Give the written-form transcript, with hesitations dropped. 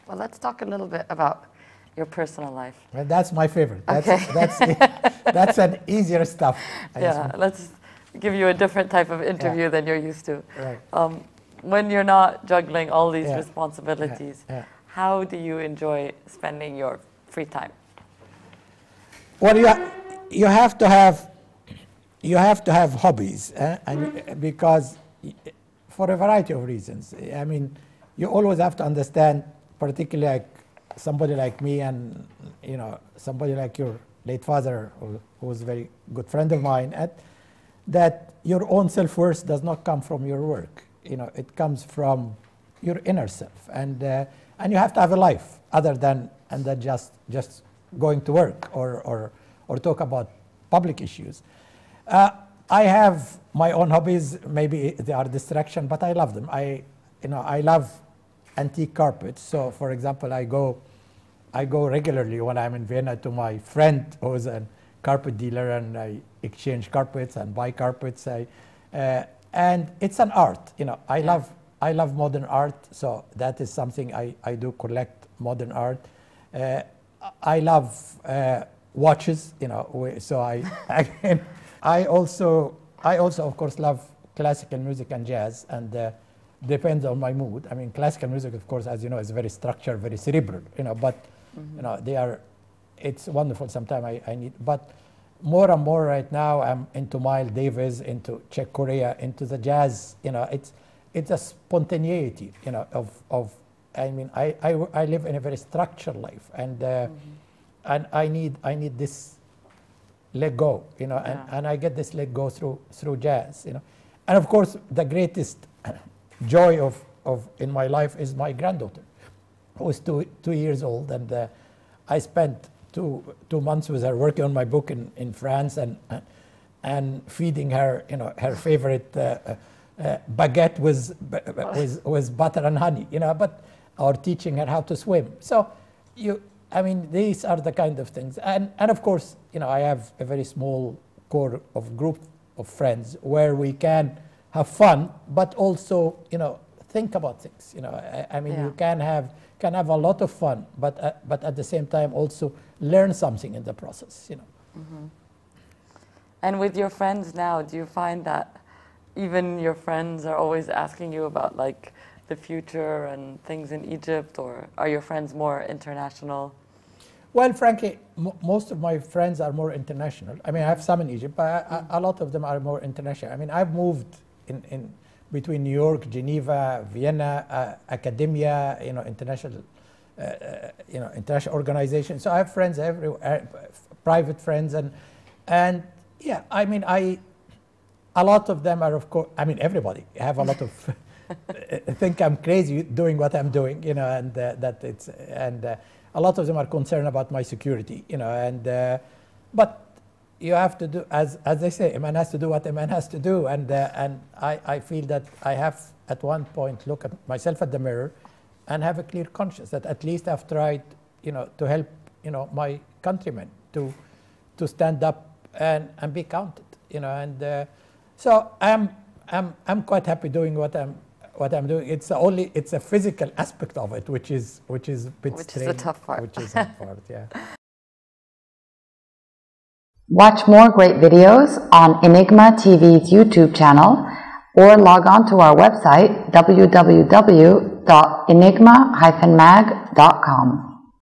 Well, let's talk a little bit about your personal life. Well, that's my favorite. Okay. That's an easier stuff. Yeah, let's give you a different type of interview than you're used to. Right. When you're not juggling all these responsibilities, how do you enjoy spending your free time? Well, you have to have hobbies, and because for a variety of reasons. I mean, you always have to understand, particularly like somebody like me and somebody like your late father, who was a very good friend of mine, that your own self-worth does not come from your work. It comes from your inner self, and you have to have a life other than just going to work or talk about public issues. I have my own hobbies. Maybe they are distraction, but I love them. I love antique carpets. So, for example, I go regularly when I'm in Vienna to my friend who's a carpet dealer, and I exchange carpets and buy carpets. And it's an art. I love modern art, so that is something I do, collect modern art. I love watches. So I also of course love classical music and jazz, and depends on my mood. I mean, classical music, of course, as you know, is very structured, very cerebral. But it's wonderful. Sometimes I need, but more and more right now, I'm into Miles Davis, into Czech Korea, into the jazz. It's a spontaneity. I mean, I live in a very structured life, and I need this let go. And I get this let go through jazz. And of course, the greatest joy of in my life is my granddaughter, who is 2 years old, and I spent two months with her working on my book in France, and feeding her her favorite baguette with butter and honey, or teaching her how to swim. So I mean, these are the kind of things, and of course, I have a very small core of group of friends where we can have fun, but also think about things. I mean, you can have a lot of fun, but at the same time also learn something in the process. And with your friends now, do you find that even your friends are always asking you about like the future and things in Egypt, or are your friends more international? Well, frankly, most of my friends are more international. I mean, I have some in Egypt, but a lot of them are more international. I mean, I've moved in between New York, Geneva, Vienna, academia, international, international organizations. So I have friends everywhere, private friends, and yeah, I mean, a lot of them are, of course, I mean, everybody have a lot of think I'm crazy doing what I'm doing, and that it's, and a lot of them are concerned about my security, but you have to do, as they say, a man has to do what a man has to do, and I feel that I have at one point look at myself at the mirror and have a clear conscience that at least I've tried, to help, my countrymen to stand up and be counted, and so I'm quite happy doing what I'm doing. It's a physical aspect of it, which is a bit strange. Which is the tough part. Which is the part, yeah. Watch more great videos on Enigma TV's YouTube channel, or log on to our website www.enigma-mag.com.